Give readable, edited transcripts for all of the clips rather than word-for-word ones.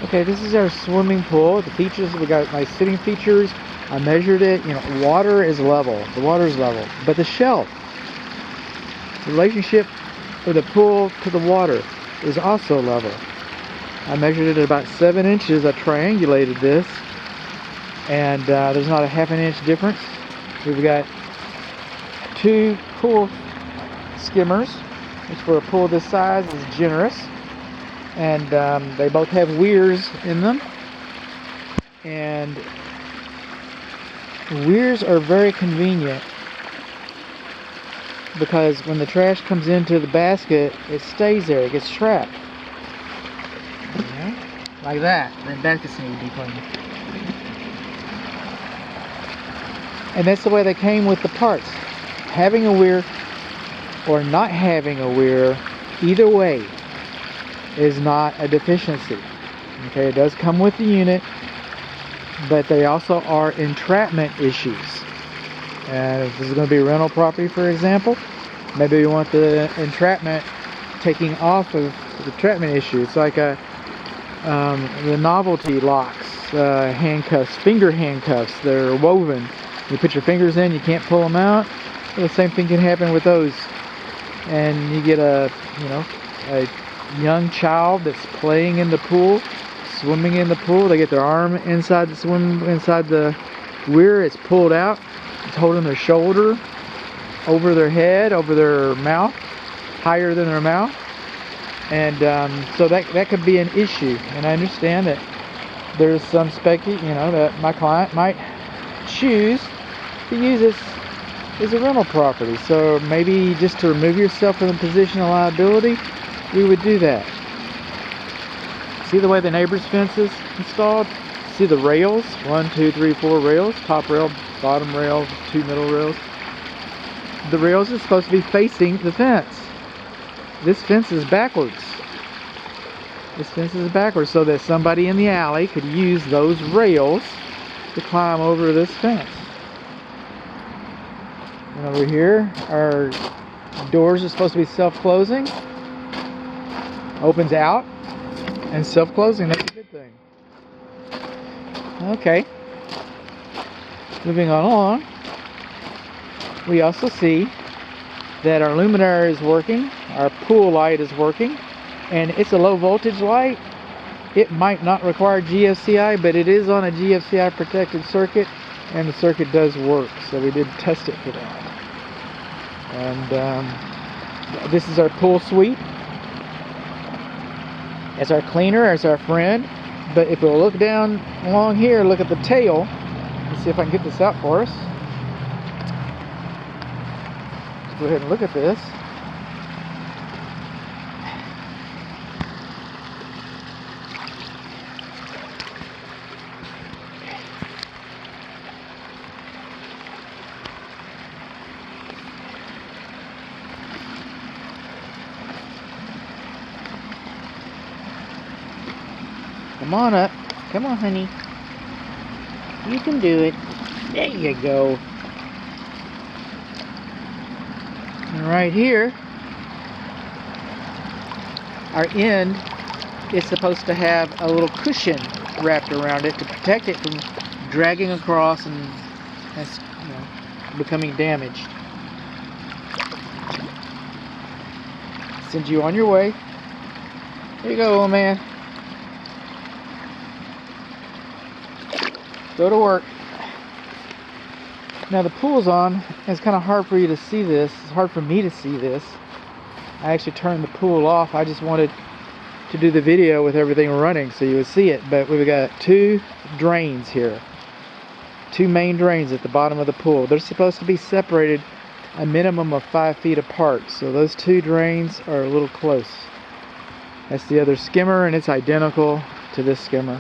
Okay, this is our swimming pool. The features, we got nice sitting features. I measured it. You know, water is level. The water is level. But the shelf, the relationship of the pool to the water is also level. I measured it at about 7 inches. I triangulated this, and there's not a half an inch difference. We've got 2 pool skimmers, which for a pool this size is generous. And they both have weirs in them, and weirs are very convenient because when the trash comes into the basket, it stays there, it gets trapped. Okay. Like that. Then baskets need to be cleaned. And that's the way they came with the parts. Having a weir or not having a weir, either way, is not a deficiency. Okay, it does come with the unit, but they also are entrapment issues. And if this is going to be rental property, for example, maybe you want the entrapment taking off of the entrapment issue. It's like the novelty locks, handcuffs, finger handcuffs. They're woven. You put your fingers in, you can't pull them out. Well, the same thing can happen with those. And you get a young child that's playing in the pool, swimming in the pool. They get their arm inside the weir. It's pulled out. It's holding their shoulder over their head, over their mouth, higher than their mouth, and so that could be an issue. And I understand that there's some that my client might choose to use this as a rental property. So maybe just to remove yourself from the position of liability, we would do that. See the way the neighbor's fence is installed? See the rails? 1, 2, 3, 4 rails. Top rail, bottom rail, 2 middle rails. The rails are supposed to be facing the fence. This fence is backwards. This fence is backwards so that somebody in the alley could use those rails to climb over this fence. And over here, our doors are supposed to be self-closing. Opens out and self-closing. That's a good thing. Okay. Moving on along. We also see that our luminary is working. Our pool light is working. And it's a low voltage light. It might not require GFCI, but it is on a GFCI protected circuit. And the circuit does work. So we did test it for that. And this is our pool suite. As our cleaner, as our friend. But if we'll look down along here, look at the tail. Let's see if I can get this out for us. Let's go ahead and look at this. Come on up. Come on, honey. You can do it. There you go. And right here, our end is supposed to have a little cushion wrapped around it to protect it from dragging across and becoming damaged. Send you on your way. There you go, little man. Go to work. Now the pool's on. It's kind of hard for you to see this. It's hard for me to see this. I actually turned the pool off. I just wanted to do the video with everything running so you would see it. But we've got 2 drains here. 2 main drains at the bottom of the pool. They're supposed to be separated a minimum of 5 feet apart. So those 2 drains are a little close. That's the other skimmer, and it's identical to this skimmer.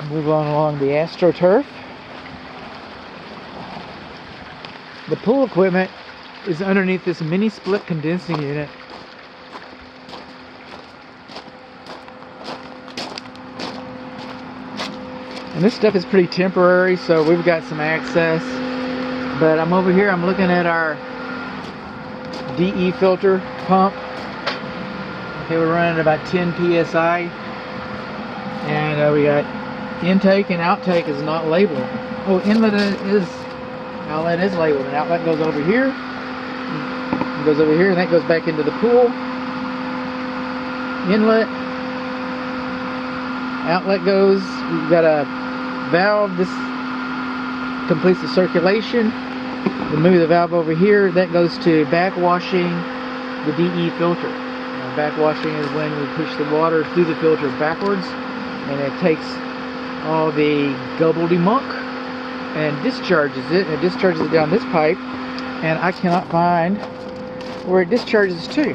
Move on along the AstroTurf. The pool equipment is underneath this mini split condensing unit. And this stuff is pretty temporary, so we've got some access. But I'm over here, I'm looking at our DE filter pump. Okay, we're running at about 10 psi, and we got intake and outtake is not labeled. Oh, inlet is, outlet is labeled. And outlet goes over here, and goes over here, and that goes back into the pool. Inlet, outlet goes. We've got a valve. This completes the circulation. We move the valve over here. That goes to backwashing the DE filter. Backwashing is when we push the water through the filter backwards, and it takes all the gobbledygook and discharges it. And it discharges it down this pipe, and I cannot find where it discharges to.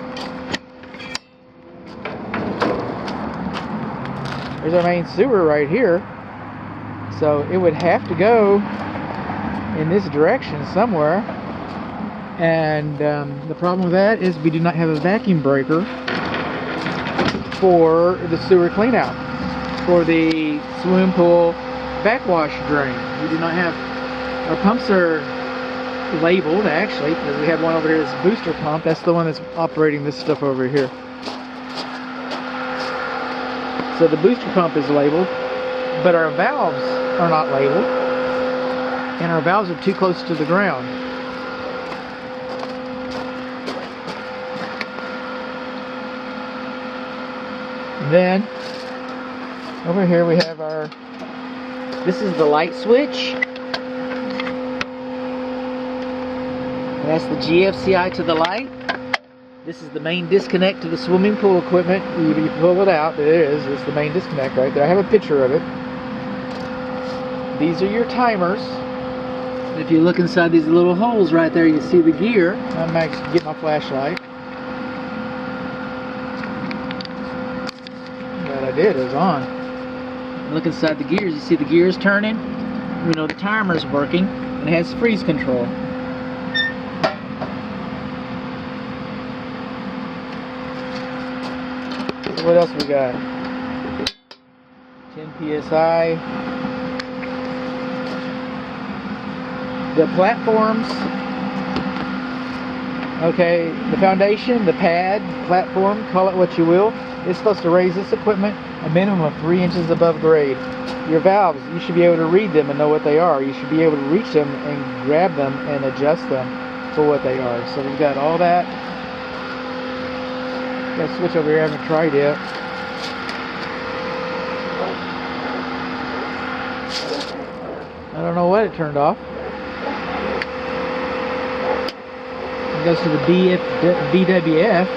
There's our main sewer right here, so it would have to go in this direction somewhere. And the problem with that is we do not have a vacuum breaker for the sewer cleanout, for the swimming pool backwash drain. We do not have, our pumps are labeled actually, because we have one over here that's a booster pump. That's the one that's operating this stuff over here. So the booster pump is labeled, but our valves are not labeled, and our valves are too close to the ground. Then over here we have our, this is the light switch, and that's the GFCI to the light. This is the main disconnect to the swimming pool equipment. You pull it out, there it is, it's the main disconnect right there. I have a picture of it. These are your timers. If you look inside these little holes right there, you see the gear. I'm actually getting my flashlight. I did, it was on. Look inside the gears, you see the gears turning? We know the timer's working, and it has freeze control. So what else we got? 10 psi. The platforms. Okay, the foundation, the pad, platform, call it what you will. It's supposed to raise this equipment a minimum of 3 inches above grade. Your valves, you should be able to read them and know what they are. You should be able to reach them and grab them and adjust them for what they are. So we've got all that. Got a switch over here, I haven't tried yet. I don't know what it turned off. It goes to the BWF.